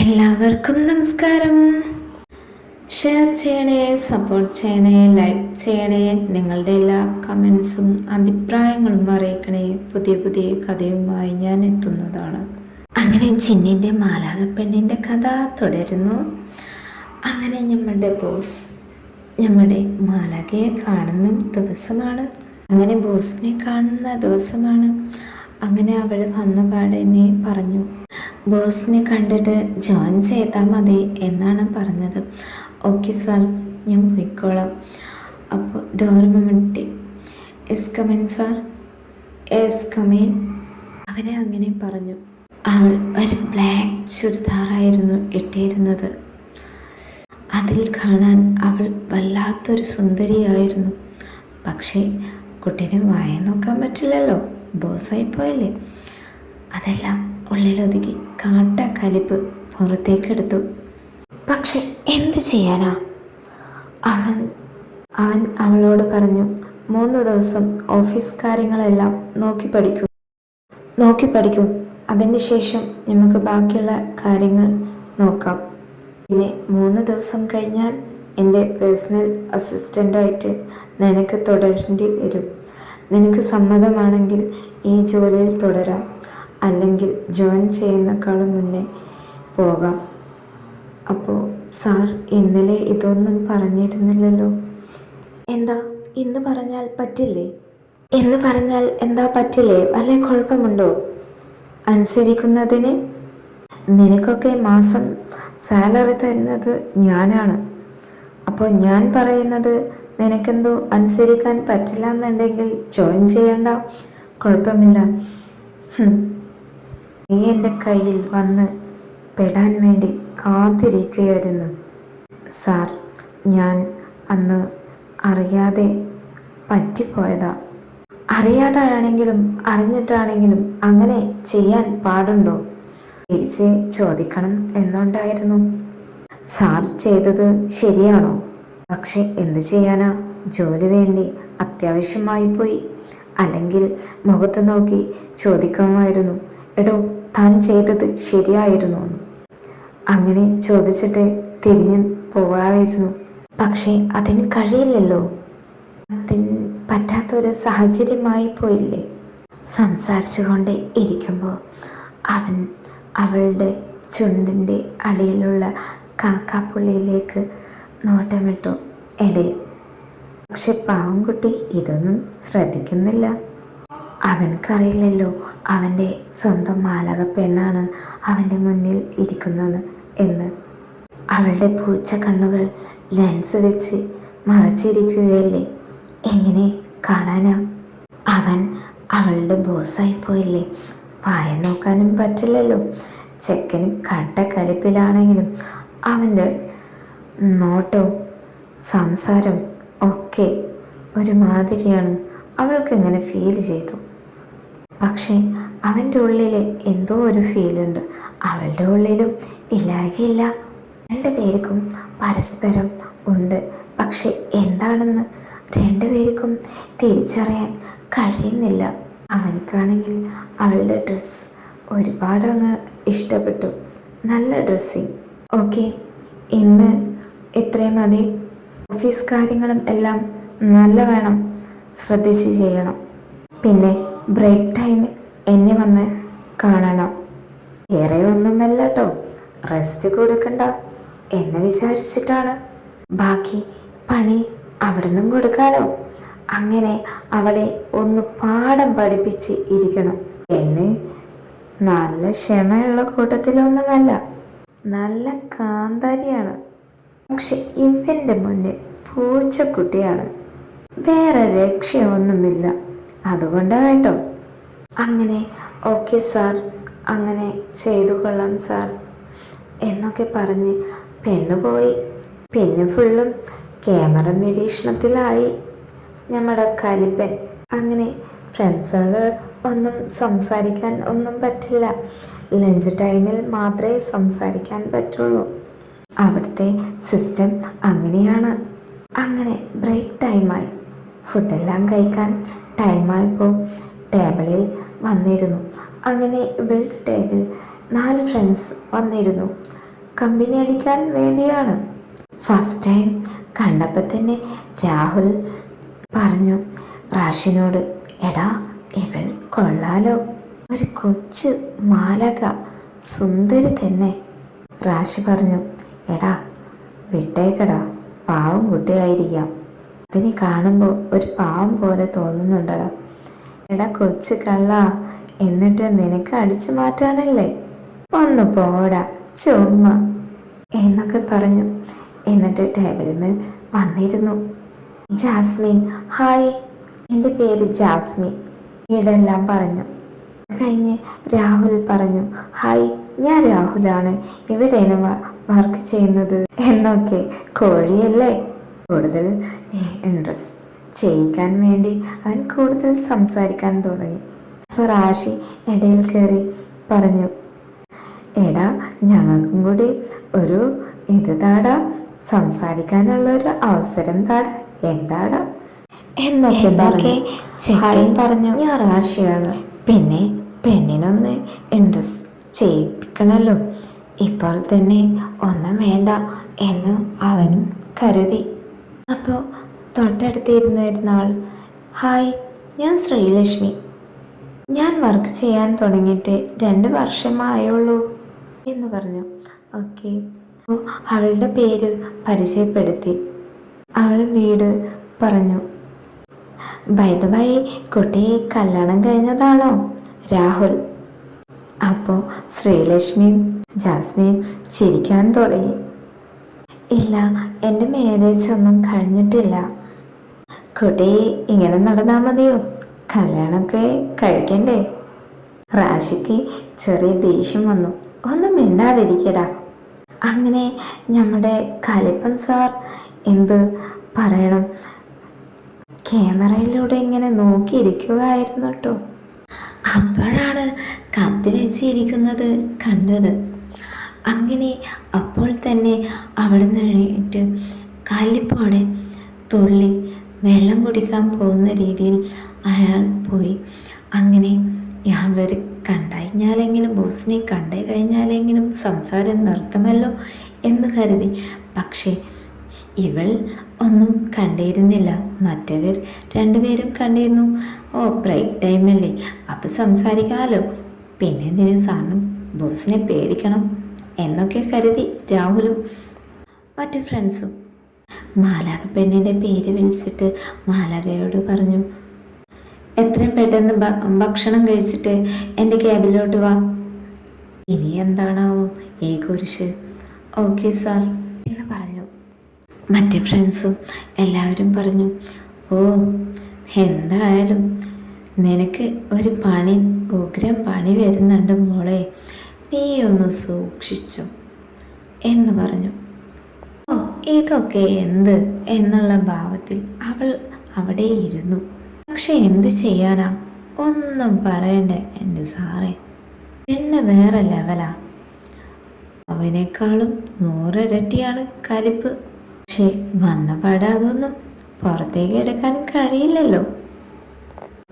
എല്ലാവർക്കും നമസ്കാരം. ഷെയർ ചെയ്യണേ, സപ്പോർട്ട് ചെയ്യണേ, ലൈക്ക് ചെയ്യണേ. നിങ്ങളുടെ എല്ലാ കമൻസും അഭിപ്രായങ്ങളും അറിയിക്കണേ. പുതിയ പുതിയ കഥയുമായി ഞാൻ എത്തുന്നതാണ്. അങ്ങനെ ചിന്നിൻ്റെ മാലാകപ്പെണ്ണിൻ്റെ കഥ തുടരുന്നു. അങ്ങനെ നമ്മുടെ ബോസ് നമ്മുടെ മാലാകയെ കാണുന്ന ദിവസമാണ്. അങ്ങനെ ബോസിനെ കാണുന്ന ദിവസമാണ്. അങ്ങനെ അവൾ വന്ന പാടെന്നെ പറഞ്ഞു, ബോസിനെ കണ്ടിട്ട് ജോയിൻ ചെയ്താൽ മതി എന്നാണ് പറഞ്ഞത്. ഓക്കെ സാർ, ഞാൻ പോയിക്കോളാം. അപ്പോൾ dormant S come in sir, S come in. അവനെ അങ്ങനെ പറഞ്ഞു. അവൾ ഒരു ബ്ലാക്ക് ചുരിദാറായിരുന്നു ഇട്ടിരുന്നത്. അതിൽ കാണാൻ അവൾ വല്ലാത്തൊരു സുന്ദരിയായിരുന്നു. പക്ഷേ കുട്ടീനെ വായ നോക്കാൻ പറ്റില്ലല്ലോ, ബോസായിപ്പോയല്ലേ. അതെല്ലാം ഉള്ളിലൊതുക്കി കാട്ടക്കലിപ്പ് പുറത്തേക്കെടുത്തു. പക്ഷെ എന്ത് ചെയ്യാനാ? അവൻ അവളോട് പറഞ്ഞു, 3 ദിവസം ഓഫീസ് കാര്യങ്ങളെല്ലാം നോക്കി പഠിക്കൂ. അതിന് ശേഷം നമുക്ക് ബാക്കിയുള്ള കാര്യങ്ങൾ നോക്കാം. പിന്നെ 3 ദിവസം കഴിഞ്ഞാൽ എൻ്റെ പേഴ്സണൽ അസിസ്റ്റൻ്റായിട്ട് നിനക്ക് തുടരേണ്ടി വരും. നിനക്ക് സമ്മതമാണെങ്കിൽ ഈ ജോലിയിൽ തുടരാം, അല്ലെങ്കിൽ ജോയിൻ ചെയ്യുന്നേക്കാളും മുന്നേ പോകാം. അപ്പോൾ സാർ ഇന്നലെ ഇതൊന്നും പറഞ്ഞിരുന്നില്ലല്ലോ. എന്താ ഇന്ന് പറഞ്ഞാൽ പറ്റില്ലേ? എന്ന് പറഞ്ഞാൽ എന്താ പറ്റില്ലേ? വല്ല കുഴപ്പമുണ്ടോ അനുസരിക്കുന്നതിന്? നിനക്കൊക്കെ മാസം സാലറി തരുന്നത് ഞാനാണ്. അപ്പോൾ ഞാൻ പറയുന്നത് നിനക്കെന്തോ അനുസരിക്കാൻ പറ്റില്ല എന്നുണ്ടെങ്കിൽ ജോയിൻ ചെയ്യണ്ട, കുഴപ്പമില്ല. നീ എൻ്റെ കയ്യിൽ വന്ന് പെടാൻ വേണ്ടി കാത്തിരിക്കുകയായിരുന്നു സാർ. ഞാൻ അന്ന് അറിയാതെ പറ്റിപ്പോയതാ. അറിയാതാണെങ്കിലും അറിഞ്ഞിട്ടാണെങ്കിലും അങ്ങനെ ചെയ്യാൻ പാടുണ്ടോ? തിരിച്ച് ചോദിക്കണം എന്നുണ്ടായിരുന്നു. സാർ ചെയ്തത് ശരിയാണോ? പക്ഷെ എന്ത് ചെയ്യാനാ, ജോലി വേണ്ടി അത്യാവശ്യമായി പോയി. അല്ലെങ്കിൽ മുഖത്ത് നോക്കി ചോദിക്കുമായിരുന്നു, എടോ താൻ ചെയ്തത് ശരിയായിരുന്നു എന്ന്. അങ്ങനെ ചോദിച്ചിട്ട് തിരിഞ്ഞ് പോവായിരുന്നു. പക്ഷേ അതിന് കഴിയില്ലല്ലോ, അതിന് പറ്റാത്തൊരു സാഹചര്യമായി പോയില്ലേ. സംസാരിച്ചുകൊണ്ട് ഇരിക്കുമ്പോൾ അവളുടെ ചുണ്ടിൻ്റെ അടിയിലുള്ള കാക്കാപ്പുള്ളിയിലേക്ക് നോട്ടമിട്ടു ഇടയിൽ. പക്ഷെ പാവംകുട്ടി ഇതൊന്നും ശ്രദ്ധിക്കുന്നില്ല. അവൻക്കറിയില്ലല്ലോ അവൻ്റെ സ്വന്തം മാലക പെണ്ണാണ് അവൻ്റെ മുന്നിൽ ഇരിക്കുന്നത് എന്ന്. അവളുടെ പൂച്ച കണ്ണുകൾ ലെൻസ് വെച്ച് മറച്ചിരിക്കുകയല്ലേ, എങ്ങനെ കാണാനാ? അവൻ അവളുടെ ബോസായി പോയില്ലേ, വായ നോക്കാനും പറ്റില്ലല്ലോ. ചെക്കന് കട്ടക്കലിപ്പിലാണെങ്കിലും അവൻ്റെ നോട്ടവും സംസാരം ഒക്കെ ഒരുമാതിരിയാണ്. അവൾക്കിങ്ങനെ ഫീൽ ചെയ്തു. പക്ഷേ അവൻ്റെ ഉള്ളിൽ എന്തോ ഒരു ഫീലുണ്ട്, അവളുടെ ഉള്ളിലും ഇല്ലാകില്ല. 2 പേർക്കും പരസ്പരം ഉണ്ട്. പക്ഷെ എന്താണെന്ന് 2 പേർക്കും തിരിച്ചറിയാൻ കഴിയുന്നില്ല. അവനക്കാണെങ്കിൽ അവളുടെ ഡ്രസ്സ് ഒരുപാട് അങ്ങ് ഇഷ്ടപ്പെട്ടു. നല്ല ഡ്രസ്സിങ്. ഓക്കെ, ഇന്ന് ഇത്രയും മതി. ഓഫീസ് കാര്യങ്ങളും എല്ലാം നല്ല വേണം, ശ്രദ്ധിച്ച് ചെയ്യണം. പിന്നെ ബ്രേക്ക് ടൈമിൽ എന്നെ വന്ന് കാണണം. വേറെ ഒന്നുമല്ല കേട്ടോ, റെസ്റ്റ് കൊടുക്കണ്ട എന്ന് വിചാരിച്ചിട്ടാണ്. ബാക്കി പണി അവിടെ നിന്നും കൊടുക്കാലോ. അങ്ങനെ അവളെ ഒന്ന് പാഠം പഠിപ്പിച്ച് ഇരിക്കണം. പെണ്ണ് നല്ല ക്ഷമയുള്ള കൂട്ടത്തിലൊന്നുമല്ല, നല്ല കാന്താരിയാണ്. പക്ഷെ ഇവൻ്റെ മുന്നിൽ പൂച്ചക്കുട്ടിയാണ്, വേറെ രക്ഷയൊന്നുമില്ല. അതുകൊണ്ടാണ് കേട്ടോ. അങ്ങനെ ഓക്കെ സാർ, അങ്ങനെ ചെയ്തു കൊള്ളാം സാർ എന്നൊക്കെ പറഞ്ഞ് പെണ്ണ് പോയി. പിന്നെ ഫുള്ളും ക്യാമറ നിരീക്ഷണത്തിലായി നമ്മുടെ കലിപ്പൻ. അങ്ങനെ ഫ്രണ്ട്സുകൾ ഒന്നും സംസാരിക്കാൻ ഒന്നും പറ്റില്ല. ലഞ്ച് ടൈമിൽ മാത്രമേ സംസാരിക്കാൻ പറ്റുള്ളൂ. അവിടുത്തെ സിസ്റ്റം അങ്ങനെയാണ്. അങ്ങനെ ബ്രേക്ക് ടൈമായി. ഫുഡെല്ലാം കഴിക്കാൻ ടൈമായപ്പോൾ ടേബിളിൽ വന്നിരുന്നു. അങ്ങനെ ഇവളുടെ ടേബിൾ 4 ഫ്രണ്ട്സ് വന്നിരുന്നു. കമ്പനി അടിക്കാൻ വേണ്ടിയാണ്. ഫസ്റ്റ് ടൈം കണ്ടപ്പോൾ തന്നെ രാഹുൽ പറഞ്ഞു റാഷിനോട്, എടാ ഇവൾ കൊള്ളാലോ, ഒരു കൊച്ചു മാലക, സുന്ദരി തന്നെ. റാഷി പറഞ്ഞു, എടാ വിട്ടേക്കടാ, പാവം കുട്ടിയായിരിക്കാം, അതിനെ കാണുമ്പോൾ ഒരു പാവം പോലെ തോന്നുന്നുണ്ടടാ. എടാ കൊച്ചു കള്ള, എന്നിട്ട് നിനക്ക് അടിച്ചു മാറ്റാനല്ലേ, ഒന്ന് പോടാ ചുമ്മാ എന്നൊക്കെ പറഞ്ഞു. എന്നിട്ട് ടേബിൾ മേൽ വന്നിരുന്നു. ജാസ്മിൻ, ഹായ്, എൻ്റെ പേര് ജാസ്മിൻ, ഇതെല്ലാം പറഞ്ഞു. കഴിഞ്ഞ് രാഹുൽ പറഞ്ഞു, ഹായ്, ഞാൻ രാഹുലാണ്, ഇവിടെയാണ് വർക്ക് ചെയ്യുന്നത് എന്നൊക്കെ. കോഴിയല്ലേ, കൂടുതൽ ഇൻട്രസ്റ്റ് ചെയ്യിക്കാൻ വേണ്ടി അവൻ കൂടുതൽ സംസാരിക്കാൻ തുടങ്ങി. അപ്പോൾ റാഷി ഇടയിൽ കയറി പറഞ്ഞു, എടാ ഞങ്ങൾക്കും കൂടി ഒരു ഇത് താടാ, സംസാരിക്കാനുള്ളൊരു അവസരം താടാ, എന്താടാ എന്നൊക്കെ പറഞ്ഞു. ഞാൻ റാഷിയാണ്, പിന്നെ പെണ്ണിനൊന്ന് ഇൻട്രസ്റ്റ് ചെയ്യിപ്പിക്കണമല്ലോ, ഇപ്പോൾ തന്നെ ഒന്നും വേണ്ട എന്ന് അവനും കരുതി. അപ്പോൾ തൊട്ടടുത്തിരുന്നിരുന്ന ആൾ, ഹായ്, ഞാൻ ശ്രീലക്ഷ്മി, ഞാൻ വർക്ക് ചെയ്യാൻ തുടങ്ങിയിട്ട് 2 വർഷമായുള്ളൂ എന്ന് പറഞ്ഞു. ഓക്കെ, അപ്പോൾ അവളുടെ പേര് പരിചയപ്പെടുത്തി, അവൾ വീട് പറഞ്ഞു. ബൈ ദ ബൈ, കുട്ടിയെ കല്യാണം കഴിഞ്ഞതാണോ രാഹുൽ? അപ്പോൾ ശ്രീലക്ഷ്മിയും ജാസ്മിൻ ചിരിക്കാൻ തുടങ്ങി. ഇല്ല, എൻ്റെ മാരേജ് ഒന്നും കഴിഞ്ഞിട്ടില്ല. കുട്ടി ഇങ്ങനെ നടന്നാൽ മതിയോ, കല്യാണമൊക്കെ കഴിക്കണ്ടേ? റാഷിക്ക് ചെറിയ ദേഷ്യം വന്നു. ഒന്നും മിണ്ടാതിരിക്കടാ. അങ്ങനെ നമ്മുടെ കലിപ്പൻ സാർ എന്ത് പറയണം, ക്യാമറയിലൂടെ ഇങ്ങനെ നോക്കിയിരിക്കുകയായിരുന്നു കേട്ടോ. അപ്പോഴാണ് കത്തി വെച്ചിരിക്കുന്നത് കണ്ടത്. അങ്ങനെ അപ്പോൾ തന്നെ അവിടെ നിന്ന് എഴുന്നേറ്റ് കലിപ്പോടെ തുള്ളി വെള്ളം കുടിക്കാൻ പോകുന്ന രീതിയിൽ അയാൾ പോയി. അങ്ങനെ അവർ കണ്ടുകഴിഞ്ഞാലെങ്കിലും, ബോസിനെ കണ്ടു കഴിഞ്ഞാലെങ്കിലും സംസാരം നിർത്തുമല്ലോ എന്ന് കരുതി. പക്ഷേ ഇവൾ ഒന്നും കണ്ടിരുന്നില്ല, മറ്റവർ 2 പേരും കണ്ടിരുന്നു. ഓ, ബ്രേക്ക് ടൈമല്ലേ, അപ്പം സംസാരിക്കാമല്ലോ, പിന്നെ എന്തിനും സാറിനും ബോസിനെ പേടിക്കണം എന്നൊക്കെ കരുതി രാഹുലും മറ്റു ഫ്രണ്ട്സും. മാലാഖ പെണ്ണിൻ്റെ പേര് വിളിച്ചിട്ട് മാലാഖയോട് പറഞ്ഞു, എത്രയും പെട്ടെന്ന് ഭക്ഷണം കഴിച്ചിട്ട് എൻ്റെ ക്യാബിലോട്ട് വാ. ഇനി എന്താണാവോ ഈ കുരിശ്. ഓക്കെ സാർ എന്ന് പറഞ്ഞു. മറ്റു ഫ്രണ്ട്സും എല്ലാവരും പറഞ്ഞു, ഓ എന്തായാലും നിനക്ക് ഒരു പണി, ഉഗ്രം പണി വരുന്നുണ്ട് മോളെ, നീ ഒന്ന് സൂക്ഷിച്ചു എന്ന് പറഞ്ഞു. ഓ ഇതൊക്കെ എന്ത് എന്നുള്ള ഭാവത്തിൽ അവൾ അവിടെ ഇരുന്നു. പക്ഷെ എന്ത് ചെയ്യാനാ, ഒന്നും പറയണ്ട എൻ്റെ സാറേ, പെണ്ണ് വേറെ ലെവലാ, അവനേക്കാളും 100 ഇരട്ടിയാണ് കലിപ്പ്. പക്ഷെ വന്ന പാട അതൊന്നും പുറത്തേക്ക് എടുക്കാൻ കഴിയില്ലല്ലോ.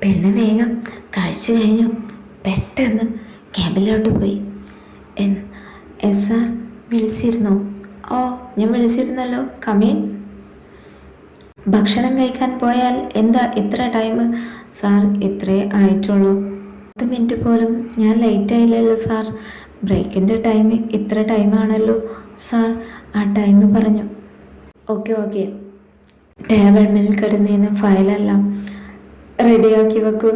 പെണ്ണ് വേഗം കഴിച്ചു കഴിഞ്ഞു പെട്ടെന്ന് ക്യാബിലോട്ട് പോയി. S sir വിളിച്ചിരുന്നോ? ഓ ഞാൻ വിളിച്ചിരുന്നല്ലോ, കമീൻ. ഭക്ഷണം കഴിക്കാൻ പോയാൽ എന്താ ഇത്ര ടൈം? സാർ ഇത്രേ ആയിട്ടുള്ളൂ, 10 മിനിറ്റ് പോലും ഞാൻ ലേറ്റ് ആയില്ലല്ലോ സാർ, ബ്രേക്കിൻ്റെ ടൈം ഇത്ര ടൈമാണല്ലോ സാർ, ആ ടൈം പറഞ്ഞു. ഓക്കെ ടേബിൾ മേൽ കിടന്നിരുന്ന ഫയലെല്ലാം റെഡിയാക്കി വെക്കൂ.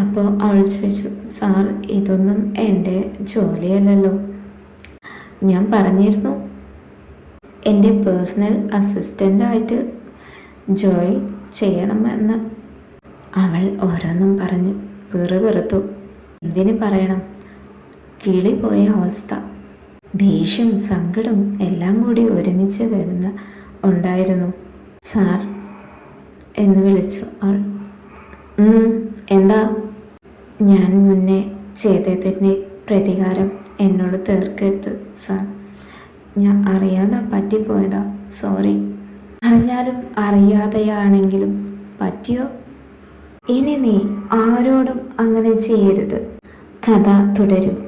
അപ്പോൾ അവൾ ചോദിച്ചു, സാർ ഇതൊന്നും എൻ്റെ ജോലിയല്ലല്ലോ. ഞാൻ പറഞ്ഞിരുന്നു എൻ്റെ പേഴ്സണൽ അസിസ്റ്റൻ്റായിട്ട് ജോയിൻ ചെയ്യണമെന്ന്. അവൾ ഓരോന്നും പറഞ്ഞു വെറുത്തു. എന്തിന് പറയണം, കിളി പോയ അവസ്ഥ, ദേഷ്യം സങ്കടം എല്ലാം കൂടി ഒരുമിച്ച് വരുന്ന ഉണ്ടായിരുന്നു. സാർ എന്ന് വിളിച്ചു അവൾ. എന്താ? ഞാൻ മുന്നേ ചെയ്തതിൻ്റെ പ്രതികാരം എന്നോട് തീർക്കരുത് സാർ, ഞാൻ അറിയാതെ പറ്റിപ്പോയതാ, സോറി. അറിഞ്ഞാലും അറിയാതെയാണെങ്കിലും പറ്റിയോ? ഇനി നീ ആരോടും അങ്ങനെ ചെയ്യരുത്. കഥ തുടരും.